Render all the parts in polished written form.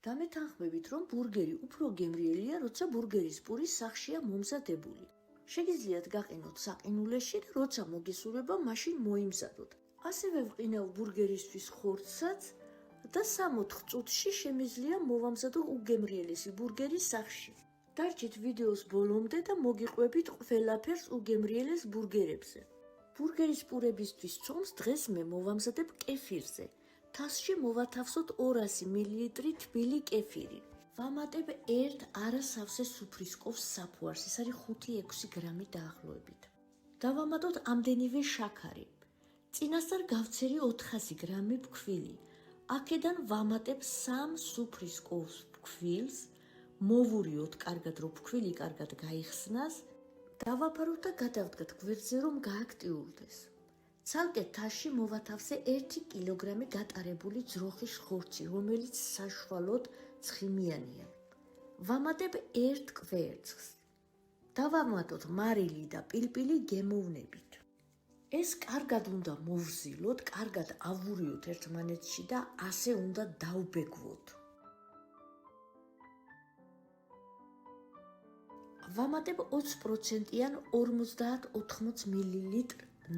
დამეთანხმებით, რომ ბურგერი უფრო გემრიელია, როცა ბურგერის პური სახშია მომზადებული. შეგიძლიათ გაყინოთ საყინულეში და როცა მოგესურვება, მაშინ მოიმზადოთ. ასევე ვყინავ ბურგერისთვის ხორცსაც და 3-4 წუთში შემიძლია მოვამზადო უგემრიელესი ბურგერი სახში. დარჩით ვიდეოს ბოლომდე და მოგიყვებით ყველაფერს უგემრიელეს ბურგერებზე. ბურგერის პურებისთვის წონს დღეს მე მოვამზადებ კეფირზე. თასში მოვათავსოთ 200 მl თბილი კეფირი. ვამატებ 1 არასავსე სუფრისკოვს საფუარს, ეს არის 5-6 გრამი დაახლოებით. დავამატოთ ამდენივე შაქარი. წინასწარ გავცერი 400 გრამი ფქვილი. აქედან ვამატებ 3 სუფრისკოვს ფქვილს, მოვურიოთ კარგად, რომ ფქვილი კარგად გაიხსნას, დავაფაროთ და გადავდგათ გვერდზე, რომ გააქტიურდეს. ცალკე თასში მოვათავსე 1 კილოგრამი გატარებული ძროხის ხორცი, რომელიც საშუალოდ ცხიმიანია. ვამატებ 1 კვერცხს. დავამატოთ მარილი და პილპილი გემოვნებით. ეს კარგად უნდა მოვზილოთ, კარგად ავურიოთ ერთმანეთში და ასე უნდა დავბეგვოთ. ვამატებ 20%-იან 50-80 მლ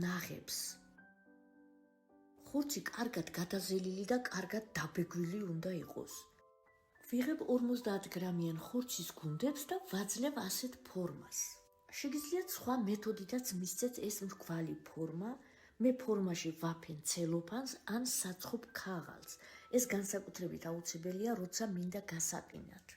ნაღებს. ხორცი კარგად გადაზელილი და კარგად დაბეგვილი უნდა იყოს. ვიღებ 50 გრამიან ხორცის გუნდებს და ვაძლევ ასეთ ფორმას. შეგიძლიათ სხვა მეთოდითაც მისცეთ ეს მრგვალი ფორმა, მე ფორმაში ვაფენ ცელოფანს ან საცხობ ქაღალდს. ეს განსაკუთრებით აუცილებელია, როცა მინდა გასაყინათ.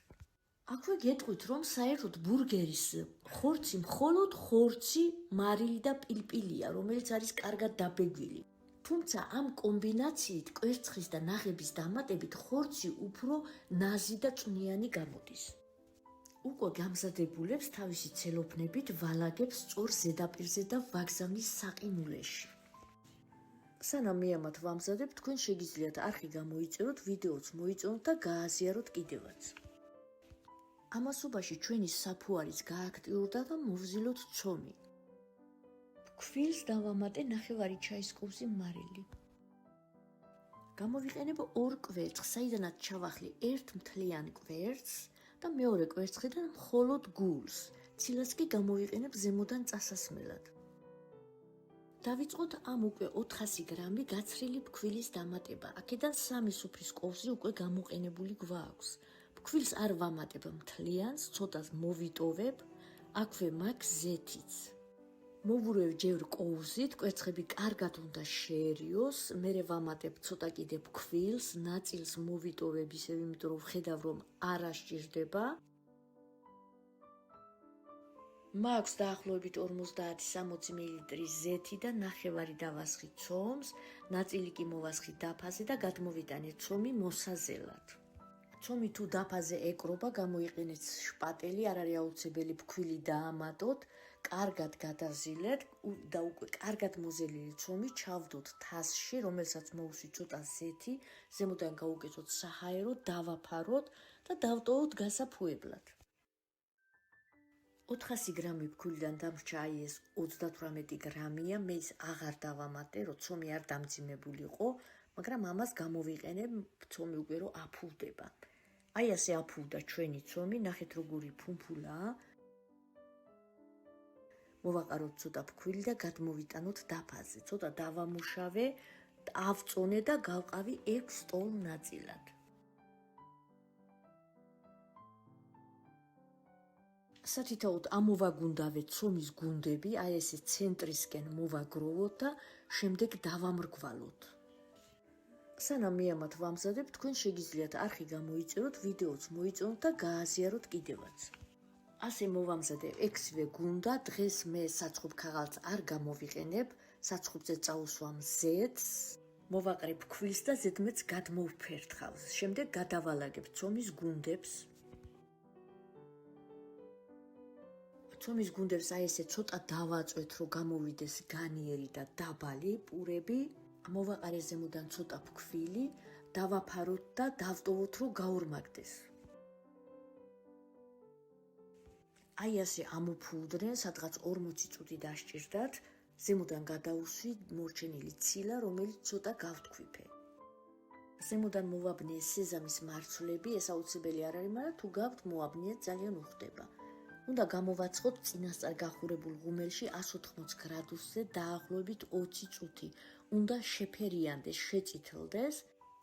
აქვე გეტყვით, რომ საერთოდ ბურგერის ხორცი მხოლოდ ხორცი, მარილი და პილპილია, რომელიც არის კარგად დაბეგვილი. თუმცა ამ კომბინაციით კვერცხის და ნაღების დამატებით ხორცი უფრო ნაზი და წვნიანი გამოდის. უკვე გამზადებულებს თავისი ცელოფნებით ვალაგებს სწორ ზედაპირზე და ვაგზავნის საყინულეში. სანამ მე ამათ ვამზადებ, თქვენ შეგიძლიათ არხი გამოიწეროთ, ვიდეოც მოიწონოთ და გააზიაროთ კიდევაც. ამასობაში ჩვენი საფუარიც გააქტიურდა და მოვზილოთ ცომი. ფქვილს დავამატე 9 ჩაის კოვზი მარილი. გამოვიყენებ 2 კვერცხს, საიდანაც ჩავახლი 1 მთლიან კვერცხს და მეორე კვერცხიდან მხოლოდ გულს. ცილას კი გამოვიყენებ ზემოდან წასასმელად. დავიწყოთ ამ უკვე 400 გრამი გაცრილი ფქვილის დამატება. აქედან 3 სუფრის კოვზი უკვე გამოყენებული გვაქვს. ფქვილს არ ვამატებ მთლიანს, ცოტას მოვიტოვებ, აქვე მაქვს ზეთიც. მოვურევ ჯერ კოვზით, კვერცხები კარგად უნდა შეერიოს, მერე ვამატებ ცოტა კიდე ფქვილს, ნაწილს მოვიტოვებ ისევ, იმიტომ რომ ვხედავ, რომ არ ასჭირდება. მაქვს დაახლოებით 50-60 მl ზეთი და 9 დავასხი ცომს, ნაწილი კი მოვასხი დაფაზე და გადმოვიტანე ცომი მოსაზელად. ცომი თუ დაფაზე ეკრობა, გამოიყენეთ შპატელი, არ არის აუცილებელი ფქვილი დაამატოთ, კარგად გადაზილეთ და უკვე კარგად მოზელილი ცომი ჩავდოთ თასში, რომელსაც მოვუსვით ცოტა ზეთი, ზემოდან გავუკეთოთ საჰაერო, დავაფაროთ და დავტოვოთ გასაფუებლად. 400 გრამი ფქვილიდან დამრჩა აი ეს 38 გრამია, მე ის აღარ დავამატე, რომ ცომი არ დამძიმებულიყო, მაგრამ ამას გამოვიყენებ, ცომი უკვე რომ აფუვდება. აი ასე აფუვდა ჩვენი ცომი, ნახეთ როგორი ფუმფულაა. მოვაყაროთ ცოტა ფქვილი და გადმოვიტანოთ დაფაზე. ცოტა დავამუშავე, ავწონე და გავყავი 6 სტოლ ნაწილად. სათითაოდ ამოვაგუნდავე ცომის გუნდები, აი ესე ცენტრისკენ მოვაგროვოთ და შემდეგ დავამრგვალოთ. სანამ მე ამათ ვამზადებ, თქვენ შეგიძლიათ არხი გამოიწეროთ, ვიდეოც მოიწონოთ და გააზიაროთ კიდევაც. ასე მოვამზადე 6-ვე გუნდა, დღეს მე საცხობ ქაღალდს არ გამოვიყენებ, საცხობზე წაუსვამ ზეთს, მოვაყრებ ფქვილს და ზედმეტს გადმოვფერთხავ. შემდეგ გადავალაგებ ცომის გუნდებს. ცომის გუნდებს აი ესე ცოტა დავაწვეთ, რომ გამოვიდეს განიერი და დაბალი პურები. მოვაყარე ზემოდან ცოტა ფქვილი, დავაფაროთ და დავტოვოთ, რომ გაორმაგდეს. აი ასე ამოფუვდნენ, სადღაც 40 წუთი დასჭირდათ, ზემოდან გადაუსვი მორჩენილი ცილა, რომელიც ცოტა გავთქვიფე. ზემოდან მოვაბნიე სეზამის მარცვლები, ეს აუცილებელი არ არის, მაგრამ თუ გაქვთ მოაბნიეთ, ძალიან უხდება. უნდა გამოვაცხოთ წინასწარ გახურებულ ღუმელში 180 გრადუსზე დაახლოებით 20 წუთი. უნდა შეფერიანდეს, შეწითლდეს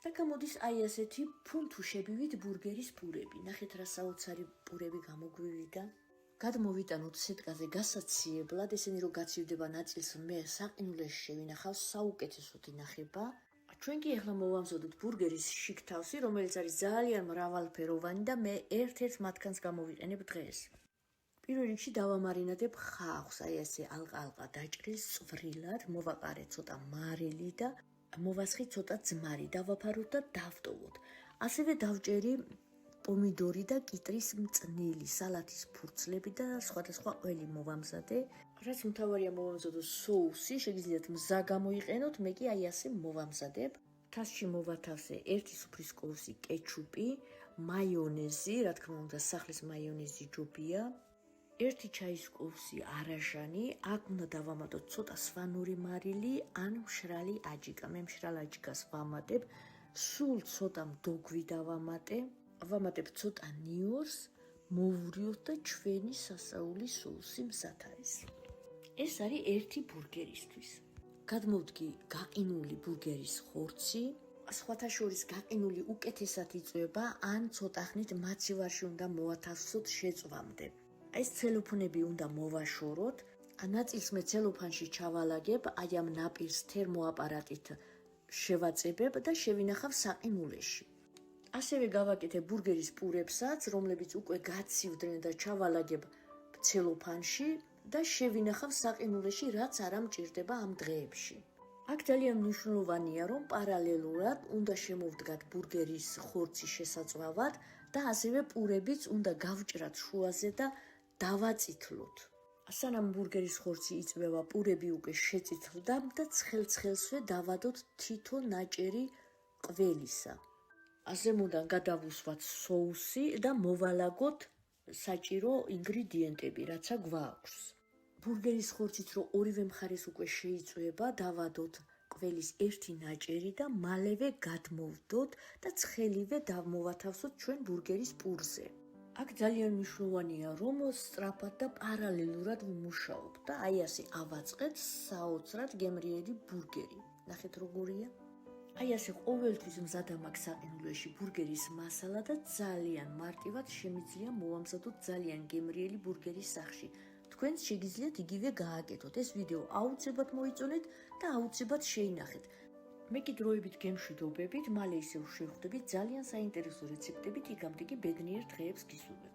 და გამოდის აი ასეთი ფუნთუშებივით ბურგერის პურები. ნახეთ რა საოცარი პურები გამოგვივიდა. გადმოვიტანოთ სეტკაზე გასაციებლად, ესენი რო გაცივდება ნაწილს, მე საყინულეში შევინახავ, საუკეთესოდ ინახება. ჩვენ კი ახლა მოვამზადოთ ბურგერის შიგთავსი, რომელიც არის ძალიან მრავალფეროვანი და მე ერთ-ერთ მათგანს გამოვიყენებ დღეს. პირველ რიგში დავამარინადებ ხავხს, აი ასე ალყა-ალყა დაჭრილს წვრილად, მოვაყარე ცოტა მარილი და მოვასხი ცოტა ძმარი, დავაფაროთ და დავტოვოთ. ასევე დავჭერი პომიდორი და კიტრის მწნილი, სალათის ფურცლები და სხვადასხვა ყველი მოვამზადე. რაც მთავარია მოვამზადოთ соуსი, შეგიძლიათ მზა გამოიყენოთ, მე კი აი ასე მოვამზადებ. თასში მოვათავსე 1 სუფრის კოვსი კეჩუპი, მაიონეზი, რა თქმა უნდა, სახლის მაიონეზი ჯობია. 1 ჩაის კოვსი არაჟანი, აქ უნდა დავამატოთ ცოტა სვანური მარილი ან მშრალი აჯიკა. მე მშრალ აჯიკას ვამატებ, სულ ცოტა მდოგვი დავამატე. ვამატებ ცოტა ნიორს, მოვურიოთ და ჩვენი სასაული соуსი მზად არის. ეს არის ერთი ბურგერისთვის. გადმოვდგი გაყინული ბურგერის ხორცი, სხვათა შორის გაყინული უკეთესად იწვება, ან ცოტა ხნით მაცივარში უნდა მოვათავსოთ შეწვამდე. ეს ცელოფანები უნდა მოვაშოროთ, ნაწილს მე ცელოფანში ჩავალაგებ, აი ამ ნაპირს თერმოაპარატით შევაწებებ და შევინახავ საყინულეში. ასევე გავაკეთებ ბურგერის პურებსაც, რომლებიც უკვე გაცივდნენ და ჩავალაგებ ცელოფანში და შევინახავ საყინულეში, რაც არ ამჭირდება ამ დღეებში. აქ ძალიან მნიშვნელოვანია, რომ პარალელურად უნდა შემოვდგათ ბურგერის ხორცი შესაწვავად და ასევე პურებიც უნდა გავჭრათ შუაზე და დავაწითლოთ. სანამ ბურგერის ხორცი იწვევა, პურები უკვე შეწითლდა და ცხელ-ცხელსვე დავადოთ თითო ნაჭერი ყველისა. ზემოდან გადავუსვათ соуსი და მოვალაგოთ საჭირო ინგრედიენტები, რაცა გვაქვს. ბურგერის ხორცით რო ორივე მხარეს უკვე შეიწვება, დავადოთ ყველის 1 ნაჭერი და მალევე გადმოვდოთ და ცხელივე დავმოვათავსოთ ჩვენ ბურგერის პურზე. აქ ძალიან მნიშვნელოვანია, რომ სწრაფად და პარალელურად ვმუშაობ და აი ასე ავაწყეთ საოცრად გემრიელი ბურგერი. ნახეთ როგორია? აი ასე ყოველთვის მზად მაქვს საყინულეში ბურგერის მასალა და ძალიან მარტივად შემიძლია მოვამზადოთ ძალიან გემრიელი ბურგერის სახში. თქვენც შეგიძლიათ იგივე გააკეთოთ. ეს ვიდეო აუცილებლად მოიწონეთ და აუცილებლად შეინახეთ. მე კი დროებით გემშვიდობებით, მალე ისევ შევხვდებით ძალიან საინტერესო რეცეპტებით, იქამდე კი ბედნიერ დღეებს გისურვებთ.